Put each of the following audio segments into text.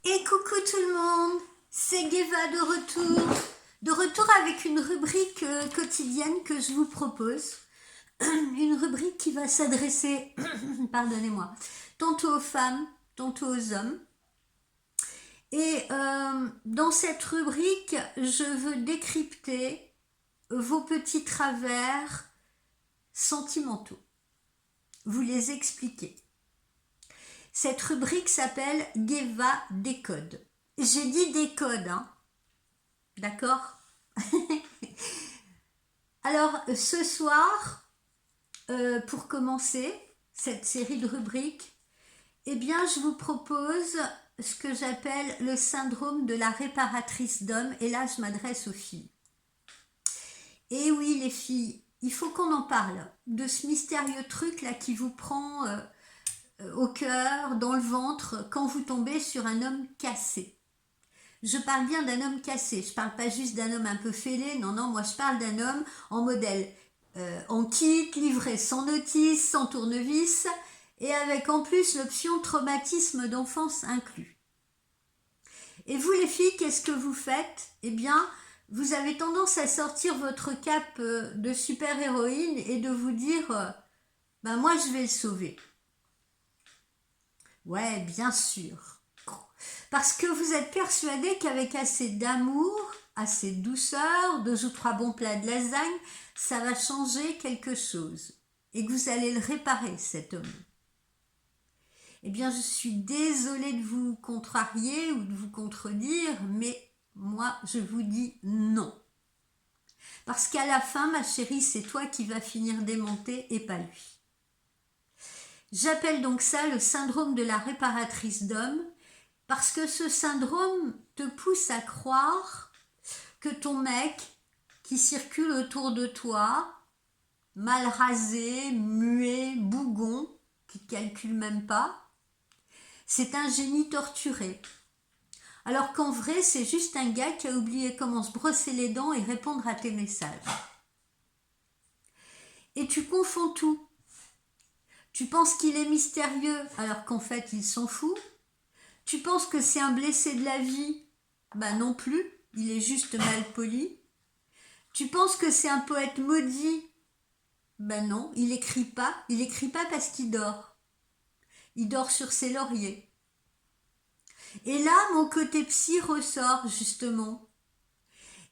Et coucou tout le monde, c'est Geva de retour avec une rubrique quotidienne que je vous propose, une rubrique qui va s'adresser, pardonnez-moi, tantôt aux femmes, tantôt aux hommes. Et dans cette rubrique, je veux décrypter vos petits travers sentimentaux, vous les expliquer. Cette rubrique s'appelle Geva décode. J'ai dit décode, hein. D'accord. Alors, ce soir, pour commencer cette série de rubriques, eh bien, je vous propose ce que j'appelle le syndrome de la réparatrice d'hommes. Et là, je m'adresse aux filles. Et oui, les filles, il faut qu'on en parle de ce mystérieux truc là qui vous prend au cœur, dans le ventre, quand vous tombez sur un homme cassé. Je parle bien d'un homme cassé, je parle pas juste d'un homme un peu fêlé, non, moi je parle d'un homme en modèle en kit, livré sans notice, sans tournevis, et avec en plus l'option traumatisme d'enfance inclus. Et vous les filles, qu'est-ce que vous faites? Eh bien, vous avez tendance à sortir votre cape de super-héroïne et de vous dire ben moi je vais le sauver. Ouais, bien sûr. Parce que vous êtes persuadé qu'avec assez d'amour, assez de douceur, 2 ou 3 bons plats de lasagne, ça va changer quelque chose. Et que vous allez le réparer, cet homme. Eh bien, je suis désolée de vous contrarier ou de vous contredire, mais moi, je vous dis non. Parce qu'à la fin, ma chérie, c'est toi qui vas finir démonté et pas lui. J'appelle donc ça le syndrome de la réparatrice d'homme, parce que ce syndrome te pousse à croire que ton mec qui circule autour de toi, mal rasé, muet, bougon, qui ne calcule même pas, c'est un génie torturé. Alors qu'en vrai, c'est juste un gars qui a oublié comment se brosser les dents et répondre à tes messages. Et tu confonds tout. Tu penses qu'il est mystérieux alors qu'en fait il s'en fout. Tu penses que c'est un blessé de la vie? Ben non plus, il est juste mal poli. Tu penses que c'est un poète maudit? Ben non, il écrit pas parce qu'il dort. Il dort sur ses lauriers. Et là, mon côté psy ressort justement.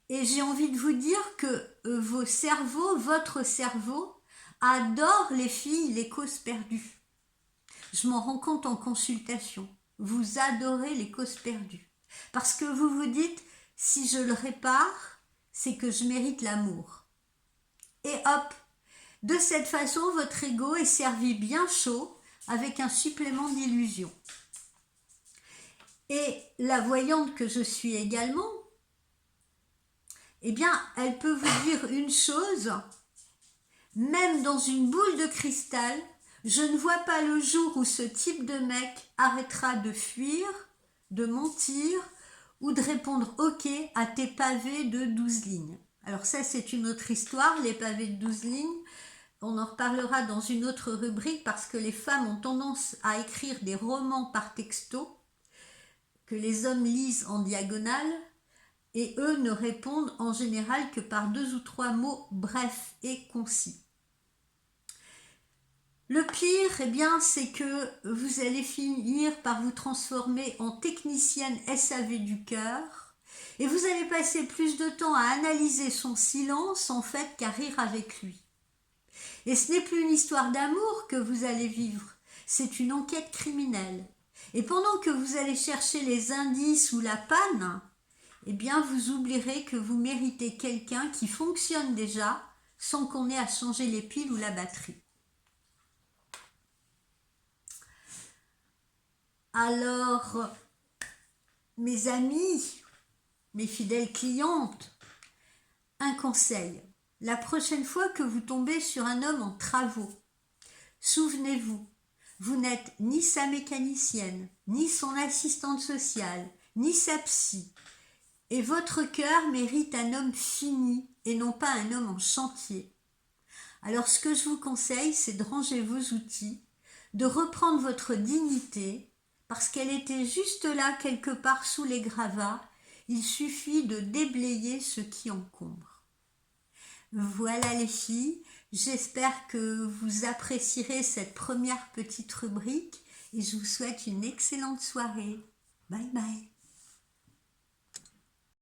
Et j'ai envie de vous dire que votre cerveau, adore les filles, les causes perdues. Je m'en rends compte en consultation. Vous adorez les causes perdues. Parce que vous vous dites, si je le répare, c'est que je mérite l'amour. Et hop, de cette façon, votre ego est servi bien chaud avec un supplément d'illusion. Et la voyante que je suis également, eh bien, elle peut vous dire une chose, même dans une boule de cristal, je ne vois pas le jour où ce type de mec arrêtera de fuir, de mentir ou de répondre OK à tes pavés de 12 lignes. Alors ça, c'est une autre histoire, les pavés de 12 lignes. On en reparlera dans une autre rubrique parce que les femmes ont tendance à écrire des romans par texto que les hommes lisent en diagonale et eux ne répondent en général que par 2 ou 3 mots brefs et concis. Le pire, eh bien, c'est que vous allez finir par vous transformer en technicienne SAV du cœur et vous allez passer plus de temps à analyser son silence en fait qu'à rire avec lui. Et ce n'est plus une histoire d'amour que vous allez vivre, c'est une enquête criminelle. Et pendant que vous allez chercher les indices ou la panne, eh bien, vous oublierez que vous méritez quelqu'un qui fonctionne déjà sans qu'on ait à changer les piles ou la batterie. Alors, mes amis, mes fidèles clientes, un conseil. La prochaine fois que vous tombez sur un homme en travaux, souvenez-vous, vous n'êtes ni sa mécanicienne, ni son assistante sociale, ni sa psy. Et votre cœur mérite un homme fini et non pas un homme en chantier. Alors ce que je vous conseille, c'est de ranger vos outils, de reprendre votre dignité, parce qu'elle était juste là quelque part sous les gravats. Il suffit de déblayer ce qui encombre. Voilà les filles, j'espère que vous apprécierez cette première petite rubrique et je vous souhaite une excellente soirée. Bye bye.